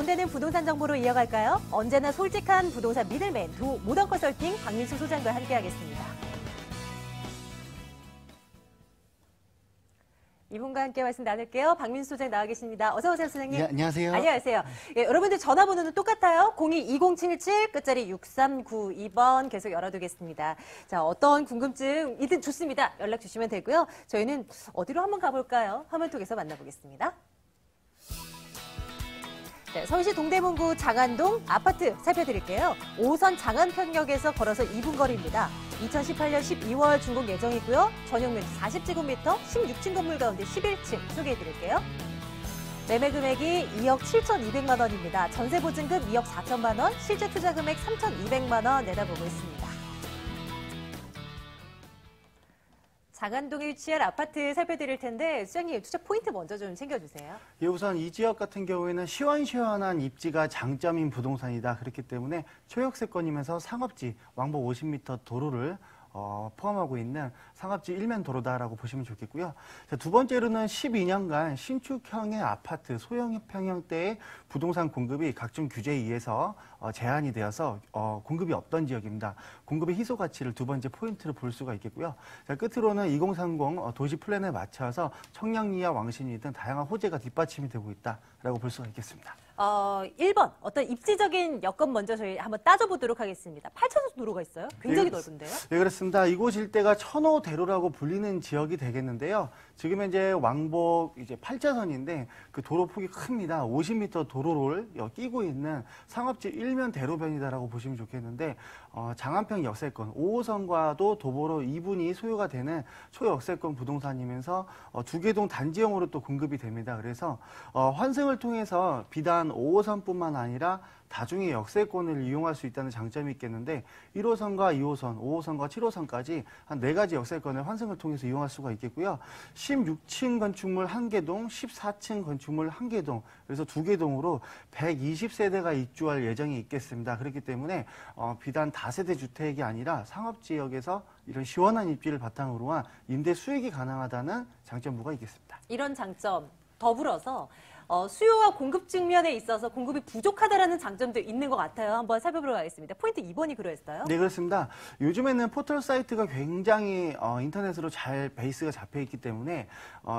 되는 부동산 정보로 이어갈까요? 언제나 솔직한 부동산 미들맨 두 모던 컨설팅 박민수 소장과 함께하겠습니다. 이분과 함께 말씀 나눌게요. 박민수 소장 나와 계십니다. 어서 오세요, 소장님. 네, 안녕하세요. 안녕하세요. 예, 여러분들 전화번호는 똑같아요. 02-2077 끝자리 6392번 계속 열어두겠습니다. 자, 어떤 궁금증이든 좋습니다. 연락 주시면 되고요. 저희는 어디로 한번 가볼까요? 화면 통해서 만나보겠습니다. 네, 서울시 동대문구 장안동 아파트 살펴드릴게요. 5호선 장안편역에서 걸어서 2분 거리입니다. 2018년 12월 준공 예정이고요. 전용 면적 40제곱미터, 16층 건물 가운데 11층 소개해드릴게요. 매매 금액이 2억 7,200만 원입니다. 전세 보증금 2억 4천만 원, 실제 투자 금액 3,200만 원 내다보고 있습니다. 장안동에 위치한 아파트 살펴드릴 텐데 수장님 투자 포인트 먼저 좀 챙겨주세요. 예, 우선 이 지역 같은 경우에는 시원시원한 입지가 장점인 부동산이다. 그렇기 때문에 초역세권이면서 상업지 왕복 50m 도로를 포함하고 있는 상업지 일면 도로다라고 보시면 좋겠고요. 자, 두 번째로는 12년간 신축형의 아파트, 소형 평형대의 부동산 공급이 각종 규제에 의해서 제한이 되어서 공급이 없던 지역입니다. 공급의 희소 가치를 두 번째 포인트로 볼 수가 있겠고요. 자, 끝으로는 2030 도시 플랜에 맞춰서 청량리와 왕신리 등 다양한 호재가 뒷받침이 되고 있다라고 볼 수가 있겠습니다. 1번 어떤 입지적인 여건 먼저 저희 한번 따져보도록 하겠습니다. 8차선 도로가 있어요? 굉장히 넓은데요? 네, 그렇습니다. 이곳 일대가 천호대로라고 불리는 지역이 되겠는데요. 지금 현재 왕복 이제 8차선인데 그 도로 폭이 큽니다. 50m 도로를 끼고 있는 상업지 일면 대로변이다라고 보시면 좋겠는데 장안평 역세권 5호선과도 도보로 2분이 소요가 되는 초역세권 부동산이면서 두 개 동 단지형으로 또 공급이 됩니다. 그래서 환승을 통해서 비단 5호선뿐만 아니라 다중의 역세권을 이용할 수 있다는 장점이 있겠는데 1호선과 2호선, 5호선과 7호선까지 한 4가지 역세권을 환승을 통해서 이용할 수가 있겠고요. 16층 건축물 1개 동, 14층 건축물 1개 동, 그래서 2개 동으로 120세대가 입주할 예정이 있겠습니다. 그렇기 때문에 비단 다세대 주택이 아니라 상업지역에서 이런 시원한 입지를 바탕으로 한 임대 수익이 가능하다는 장점부가 있겠습니다. 이런 장점 더불어서 수요와 공급 측면에 있어서 공급이 부족하다라는 장점도 있는 것 같아요. 한번 살펴보도록 하겠습니다. 포인트 2번이 그러했어요? 네, 그렇습니다. 요즘에는 포털 사이트가 굉장히 인터넷으로 잘 베이스가 잡혀 있기 때문에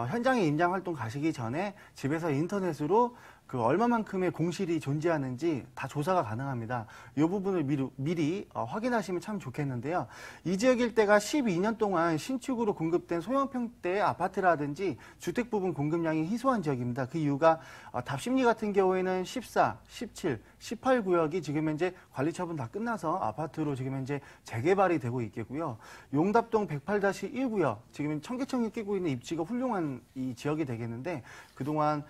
현장에 임장 활동 가시기 전에 집에서 인터넷으로 그 얼마만큼의 공실이 존재하는지 다 조사가 가능합니다. 이 부분을 미리 확인하시면 참 좋겠는데요. 이 지역 일대가 12년 동안 신축으로 공급된 소형평대 아파트라든지 주택 부분 공급량이 희소한 지역입니다. 그 이유가 답심리 같은 경우에는 14, 17, 18구역이 지금 현재 관리 처분 다 끝나서 아파트로 지금 현재 재개발이 되고 있겠고요. 용답동 108-1구역, 지금 청계천이 끼고 있는 입지가 훌륭한 이 지역이 되겠는데 그동안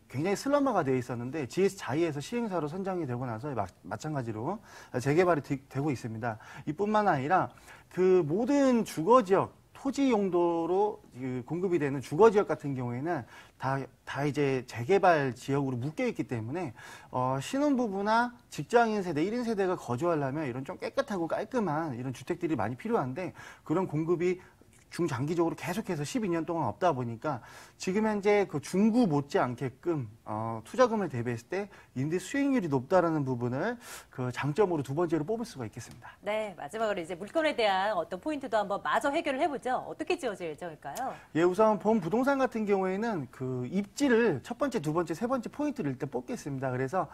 굉장히 슬럼화가 되어 있었는데 GS 자이에서 시행사로 선정이 되고 나서 마찬가지로 재개발이 되고 있습니다. 이뿐만 아니라 그 모든 주거지역 토지 용도로 공급이 되는 주거지역 같은 경우에는 다 이제 재개발 지역으로 묶여있기 때문에 신혼부부나 직장인 세대, 1인 세대가 거주하려면 이런 좀 깨끗하고 깔끔한 이런 주택들이 많이 필요한데 그런 공급이 중장기적으로 계속해서 12년 동안 없다 보니까 지금 현재 그 중구 못지않게끔 투자금을 대비했을 때 임대 수익률이 높다라는 부분을 그 장점으로 두 번째로 뽑을 수가 있겠습니다. 네, 마지막으로 이제 물건에 대한 어떤 포인트도 한번 마저 해결을 해보죠. 어떻게 지어질 예정일까요? 예, 우선 본 부동산 같은 경우에는 그 입지를 첫 번째, 두 번째, 세 번째 포인트를 일단 뽑겠습니다. 그래서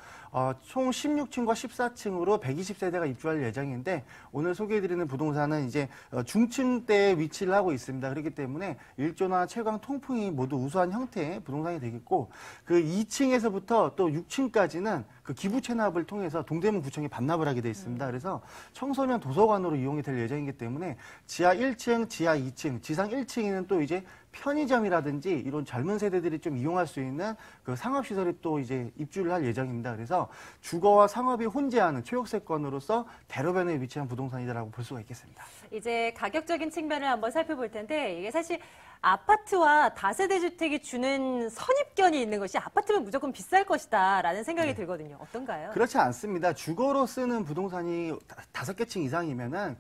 총 16층과 14층으로 120세대가 입주할 예정인데 오늘 소개해드리는 부동산은 이제 중층대에 위치를 하고 있습니다. 그렇기 때문에 일조나 채광 통풍이 모두 우수한 형태의 부동산이 되겠고 그 2층에서부터 또 6층까지는 그 기부 체납을 통해서 동대문 구청에 반납을 하게 되어 있습니다. 그래서 청소년 도서관으로 이용이 될 예정이기 때문에 지하 1층, 지하 2층, 지상 1층에는 또 이제 편의점이라든지 이런 젊은 세대들이 좀 이용할 수 있는 그 상업시설이 또 이제 입주를 할 예정입니다. 그래서 주거와 상업이 혼재하는 초역세권으로서 대로변에 위치한 부동산이라고 볼 수가 있겠습니다. 이제 가격적인 측면을 한번 살펴볼 텐데 이게 사실 아파트와 다세대 주택이 주는 선입견이 있는 것이 아파트면 무조건 비쌀 것이다라는 생각이 들거든요. 어떤가요? 그렇지 않습니다. 주거로 쓰는 부동산이 5개 층 이상이면은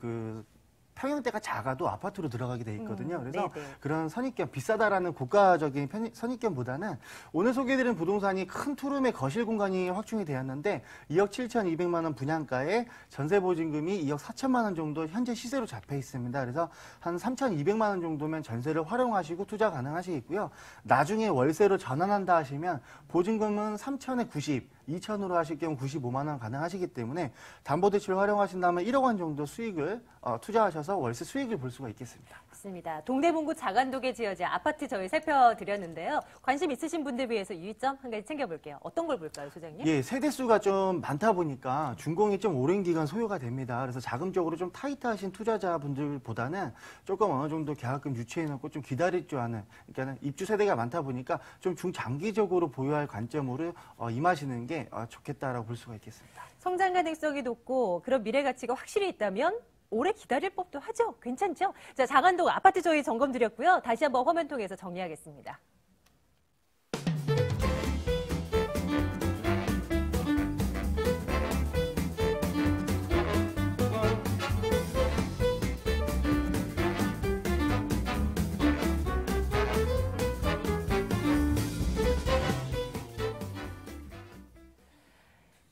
평형대가 작아도 아파트로 들어가게 돼 있거든요. 그래서 네네. 그런 선입견, 비싸다라는 고가적인 선입견보다는 오늘 소개해드린 부동산이 큰 투룸의 거실 공간이 확충이 되었는데 2억 7,200만 원 분양가에 전세 보증금이 2억 4천만 원 정도 현재 시세로 잡혀 있습니다. 그래서 한 3,200만 원 정도면 전세를 활용하시고 투자 가능하시겠고요. 나중에 월세로 전환한다 하시면 보증금은 3천에 90, 2천으로 하실 경우 95만 원 가능하시기 때문에 담보대출 활용하신다면 1억 원 정도 수익을 투자하셔서 월세 수익을 볼 수가 있겠습니다. 맞습니다. 동대문구 자간동에 지어진 아파트 저희 살펴드렸는데요. 관심 있으신 분들 위해서 유의점 한 가지 챙겨볼게요. 어떤 걸 볼까요, 소장님? 예, 세대수가 좀 많다 보니까 준공이 좀 오랜 기간 소요가 됩니다. 그래서 자금적으로 좀 타이트하신 투자자분들보다는 조금 어느 정도 계약금 유치해놓고 좀 기다릴 줄 아는, 그러니까 입주 세대가 많다 보니까 좀 중장기적으로 보유할 관점으로 임하시는 게 좋겠다라고 볼 수가 있겠습니다. 성장 가능성이 높고 그런 미래 가치가 확실히 있다면 오래 기다릴 법도 하죠. 괜찮죠? 자, 자간동 아파트 저희 점검 드렸고요. 다시 한번 화면 통해서 정리하겠습니다.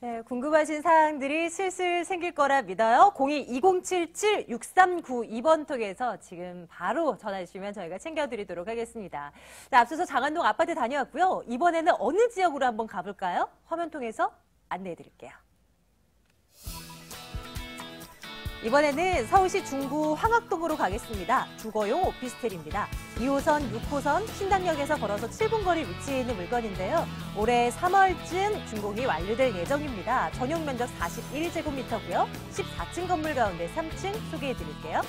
네, 궁금하신 사항들이 슬슬 생길 거라 믿어요. 02-2077-6392번 통해서 지금 바로 전화 주시면 저희가 챙겨드리도록 하겠습니다. 자, 앞서서 장안동 아파트 다녀왔고요. 이번에는 어느 지역으로 한번 가볼까요? 화면 통해서 안내해드릴게요. 이번에는 서울시 중구 황학동으로 가겠습니다. 주거용 오피스텔입니다. 2호선, 6호선, 신당역에서 걸어서 7분 거리 위치해 있는 물건인데요. 올해 3월쯤 준공이 완료될 예정입니다. 전용 면적 41제곱미터고요. 14층 건물 가운데 3층 소개해드릴게요.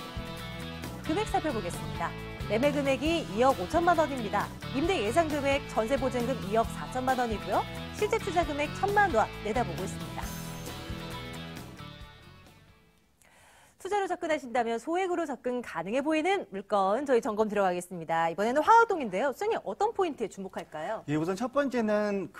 금액 살펴보겠습니다. 매매 금액이 2억 5천만 원입니다. 임대 예상 금액, 전세 보증금 2억 4천만 원이고요. 실제 투자 금액 1천만 원 내다보고 있습니다. 투자로 접근하신다면 소액으로 접근 가능해 보이는 물건 저희 점검 들어가겠습니다. 이번에는 황학동인데요. 선생님 어떤 포인트에 주목할까요? 예, 우선 첫 번째는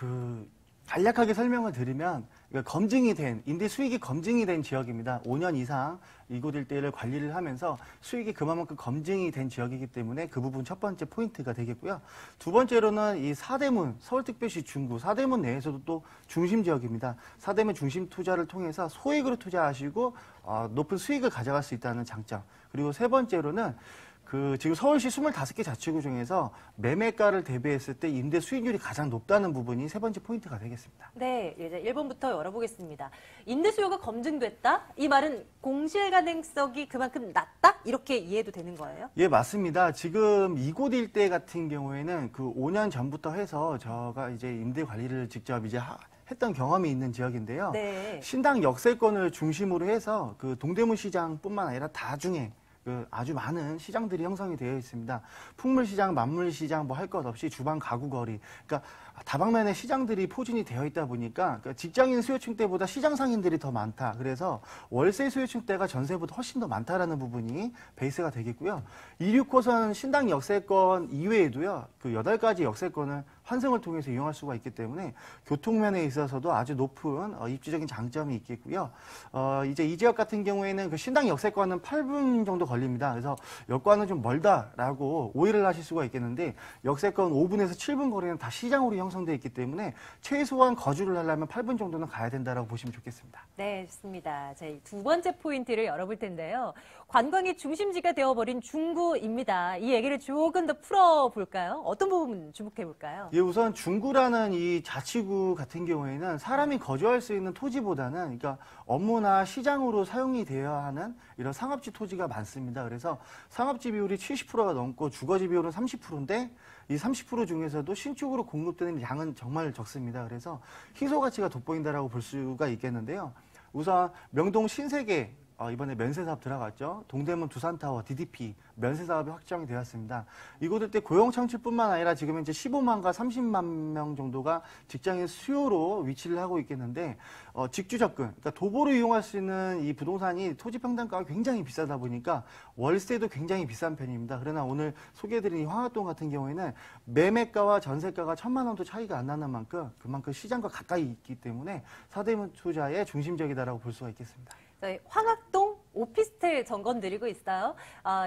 간략하게 설명을 드리면 검증이 된, 임대 수익이 검증이 된 지역입니다. 5년 이상 이곳 일대를 관리를 하면서 수익이 그만큼 검증이 된 지역이기 때문에 그 부분 첫 번째 포인트가 되겠고요. 두 번째로는 이 사대문, 서울특별시 중구, 사대문 내에서도 또 중심 지역입니다. 사대문 중심 투자를 통해서 소액으로 투자하시고 높은 수익을 가져갈 수 있다는 장점. 그리고 세 번째로는 지금 서울시 25개 자치구 중에서 매매가를 대비했을 때 임대 수익률이 가장 높다는 부분이 세 번째 포인트가 되겠습니다. 네, 이제 1번부터 열어보겠습니다. 임대 수요가 검증됐다? 이 말은 공실 가능성이 그만큼 낮다? 이렇게 이해도 되는 거예요? 예, 맞습니다. 지금 이곳 일대 같은 경우에는 5년 전부터 해서 제가 이제 임대 관리를 직접 이제 했던 경험이 있는 지역인데요. 네. 신당 역세권을 중심으로 해서 동대문 시장뿐만 아니라 다중에 아주 많은 시장들이 형성이 되어 있습니다. 풍물시장, 만물시장 뭐 할 것 없이 주방 가구거리, 그러니까 다방면에 시장들이 포진이 되어 있다 보니까 직장인 수요층 때보다 시장 상인들이 더 많다. 그래서 월세 수요층 때가 전세보다 훨씬 더 많다라는 부분이 베이스가 되겠고요. 26호선 신당 역세권 이외에도요, 8가지 역세권을 환승을 통해서 이용할 수가 있기 때문에 교통면에 있어서도 아주 높은 입지적인 장점이 있겠고요. 이제 이 지역 같은 경우에는 신당 역세권은 8분 정도 걸립니다. 그래서 역과는 좀 멀다라고 오해를 하실 수가 있겠는데 역세권 5분에서 7분 거리는 다 시장으로 형성되어 있기 때문에 최소한 거주를 하려면 8분 정도는 가야 된다라고 보시면 좋겠습니다. 네, 좋습니다. 자, 두 번째 포인트를 열어볼 텐데요. 관광의 중심지가 되어버린 중구입니다. 이 얘기를 조금 더 풀어볼까요? 어떤 부분 주목해볼까요? 예, 우선 중구라는 이 자치구 같은 경우에는 사람이 거주할 수 있는 토지보다는 그러니까 업무나 시장으로 사용이 되어야 하는 이런 상업지 토지가 많습니다. 그래서 상업지 비율이 70%가 넘고 주거지 비율은 30%인데 이 30% 중에서도 신축으로 공급되는 양은 정말 적습니다. 그래서 희소 가치가 돋보인다라고 볼 수가 있겠는데요. 우선 명동 신세계 이번에 면세 사업 들어갔죠. 동대문 두산타워, DDP 면세 사업이 확정이 되었습니다. 이곳 일대 고용 창출뿐만 아니라 지금 현재 15만과 30만 명 정도가 직장인 수요로 위치를 하고 있겠는데 직주 접근, 그러니까 도보로 이용할 수 있는 이 부동산이 토지 평당가가 굉장히 비싸다 보니까 월세도 굉장히 비싼 편입니다. 그러나 오늘 소개해드린 이 황학동 같은 경우에는 매매가와 전세가가 1,000만 원도 차이가 안 나는 만큼 그만큼 시장과 가까이 있기 때문에 사대문 투자의 중심적이다라고 볼 수가 있겠습니다. 저희 황학동 오피스텔 점검 드리고 있어요.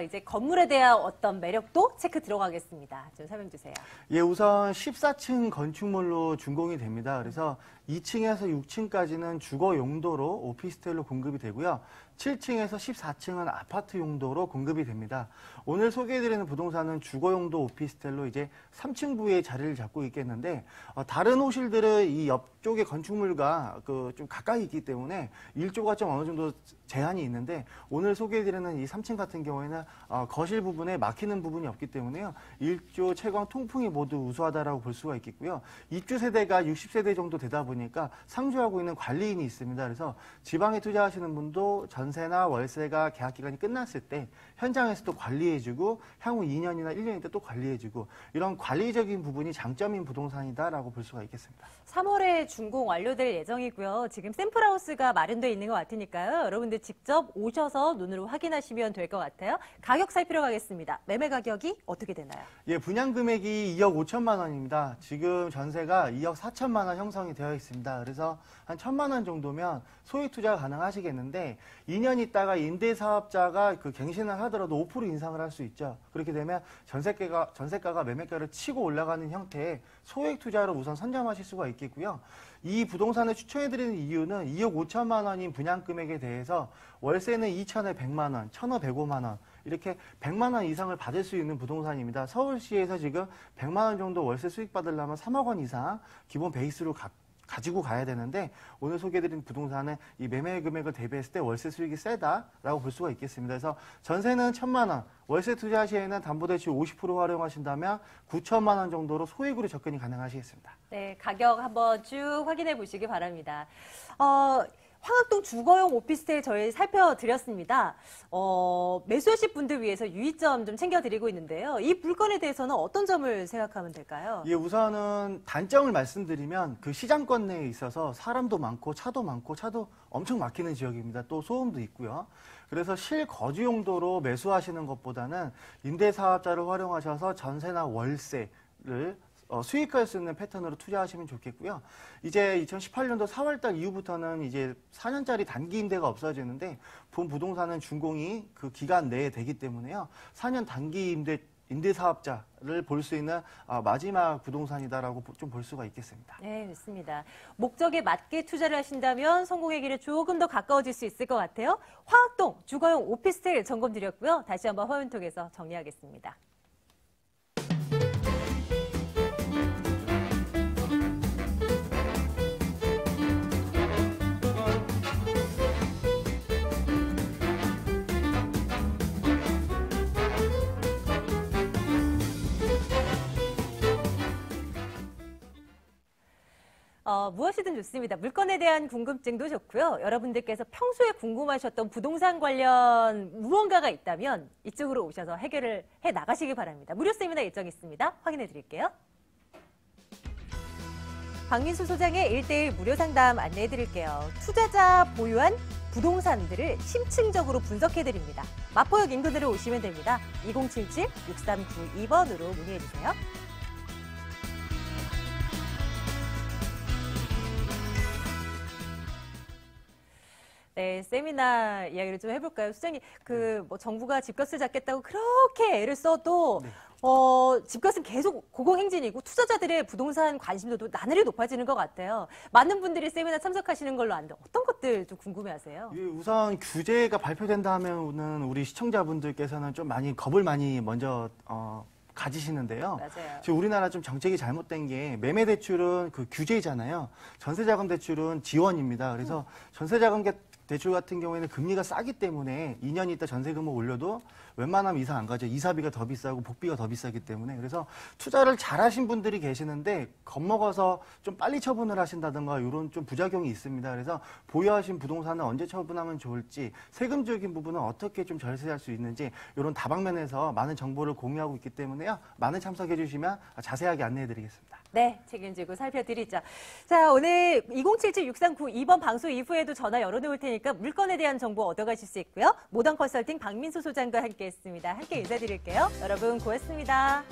이제 건물에 대한 어떤 매력도 체크 들어가겠습니다. 좀 설명 주세요. 예, 우선 14층 건축물로 준공이 됩니다. 그래서 2층에서 6층까지는 주거 용도로 오피스텔로 공급이 되고요. 7층에서 14층은 아파트 용도로 공급이 됩니다. 오늘 소개해드리는 부동산은 주거 용도 오피스텔로 이제 3층 부에 자리를 잡고 있겠는데, 다른 호실들은 이 옆쪽의 건축물과 좀 가까이 있기 때문에 일조가 좀 어느 정도 제한이 있는데, 오늘 소개해드리는 이 3층 같은 경우에는 거실 부분에 막히는 부분이 없기 때문에요. 일조, 채광, 통풍이 모두 우수하다라고 볼 수가 있겠고요. 입주 세대가 60세대 정도 되다 보니까 상주하고 있는 관리인이 있습니다. 그래서 지방에 투자하시는 분도 전세나 월세가 계약 기간이 끝났을 때 현장에서 또 관리해주고 향후 2년이나 1년일 때 또 관리해주고 이런 관리적인 부분이 장점인 부동산이다라고 볼 수가 있겠습니다. 3월에 준공 완료될 예정이고요. 지금 샘플하우스가 마련되어 있는 것 같으니까요. 여러분들 직접 오셔서 눈으로 확인하시면 될 것 같아요. 가격 살피러 가겠습니다. 매매 가격이 어떻게 되나요? 예, 분양 금액이 2억 5천만 원입니다. 지금 전세가 2억 4천만 원 형성이 되어 있습니다. 그래서 한 1천만 원 정도면 소액 투자 가능하시겠는데 2년 있다가 임대사업자가 갱신을 하더라도 5% 인상을 할 수 있죠. 그렇게 되면 전세가가 매매가를 치고 올라가는 형태의 소액 투자로 우선 선점하실 수가 있겠고요. 이 부동산을 추천해드리는 이유는 2억 5천만 원인 분양 금액에 대해서 월세는 2천에 100만 원, 1,000에 105만 원 이렇게 100만 원 이상을 받을 수 있는 부동산입니다. 서울시에서 지금 100만 원 정도 월세 수익 받으려면 3억 원 이상 기본 베이스로 가지고 가야 되는데 오늘 소개해드린 부동산은 이 매매 금액을 대비했을 때 월세 수익이 세다라고 볼 수가 있겠습니다. 그래서 전세는 1,000만 원, 월세 투자 시에는 담보대출 50% 활용하신다면 9천만 원 정도로 소액으로 접근이 가능하시겠습니다. 네, 가격 한번 쭉 확인해 보시기 바랍니다. 황학동 주거용 오피스텔 저희 살펴드렸습니다. 매수하실 분들 위해서 유의점 좀 챙겨드리고 있는데요. 이 물건에 대해서는 어떤 점을 생각하면 될까요? 예, 우선은 단점을 말씀드리면 그 시장권 내에 있어서 사람도 많고 차도 엄청 막히는 지역입니다. 또 소음도 있고요. 그래서 실거주 용도로 매수하시는 것보다는 임대사업자를 활용하셔서 전세나 월세를 수익할 수 있는 패턴으로 투자하시면 좋겠고요. 이제 2018년도 4월달 이후부터는 이제 4년짜리 단기 임대가 없어지는데 본 부동산은 준공이 그 기간 내에 되기 때문에요. 4년 단기 임대 사업자를 볼 수 있는 마지막 부동산이다라고 좀 볼 수가 있겠습니다. 네, 좋습니다. 목적에 맞게 투자를 하신다면 성공의 길에 조금 더 가까워질 수 있을 것 같아요. 황학동 주거용 오피스텔 점검 드렸고요. 다시 한번 화면 통해서 정리하겠습니다. 무엇이든 좋습니다. 물건에 대한 궁금증도 좋고요. 여러분들께서 평소에 궁금하셨던 부동산 관련 무언가가 있다면 이쪽으로 오셔서 해결을 해 나가시기 바랍니다. 무료 세미나 일정이 있습니다. 확인해 드릴게요. 박민수 소장의 1:1 무료 상담 안내해 드릴게요. 투자자 보유한 부동산들을 심층적으로 분석해 드립니다. 마포역 인근으로 오시면 됩니다. 2077-6392번으로 문의해 주세요. 네, 세미나 이야기를 좀 해볼까요? 수장님, 정부가 집값을 잡겠다고 그렇게 애를 써도, 네. 집값은 계속 고공행진이고 투자자들의 부동산 관심도도 나날이 높아지는 것 같아요. 많은 분들이 세미나 참석하시는 걸로 아는데 어떤 것들 좀 궁금해하세요? 예, 우선 규제가 발표된다 하면은 우리 시청자분들께서는 좀 겁을 많이 먼저, 가지시는데요. 맞아요. 지금 우리나라 좀 정책이 잘못된 게 매매 대출은 그 규제잖아요. 전세자금 대출은 지원입니다. 그래서 전세자금 대출 같은 경우에는 금리가 싸기 때문에 2년 있다 전세금을 올려도 웬만하면 이상 안 가죠. 이사비가 더 비싸고 복비가 더 비싸기 때문에. 그래서 투자를 잘하신 분들이 계시는데 겁먹어서 좀 빨리 처분을 하신다든가 이런 좀 부작용이 있습니다. 그래서 보유하신 부동산을 언제 처분하면 좋을지, 세금적인 부분은 어떻게 좀 절세할 수 있는지 이런 다방면에서 많은 정보를 공유하고 있기 때문에요. 많은 참석해 주시면 자세하게 안내해 드리겠습니다. 네, 책임지고 살펴드리죠. 자, 오늘 2077-6392번 방송 이후에도 전화 열어놓을 테니까 물건에 대한 정보 얻어가실 수 있고요. 모던 컨설팅 박민수 소장과 함께했습니다. 함께 인사드릴게요. 여러분 고맙습니다.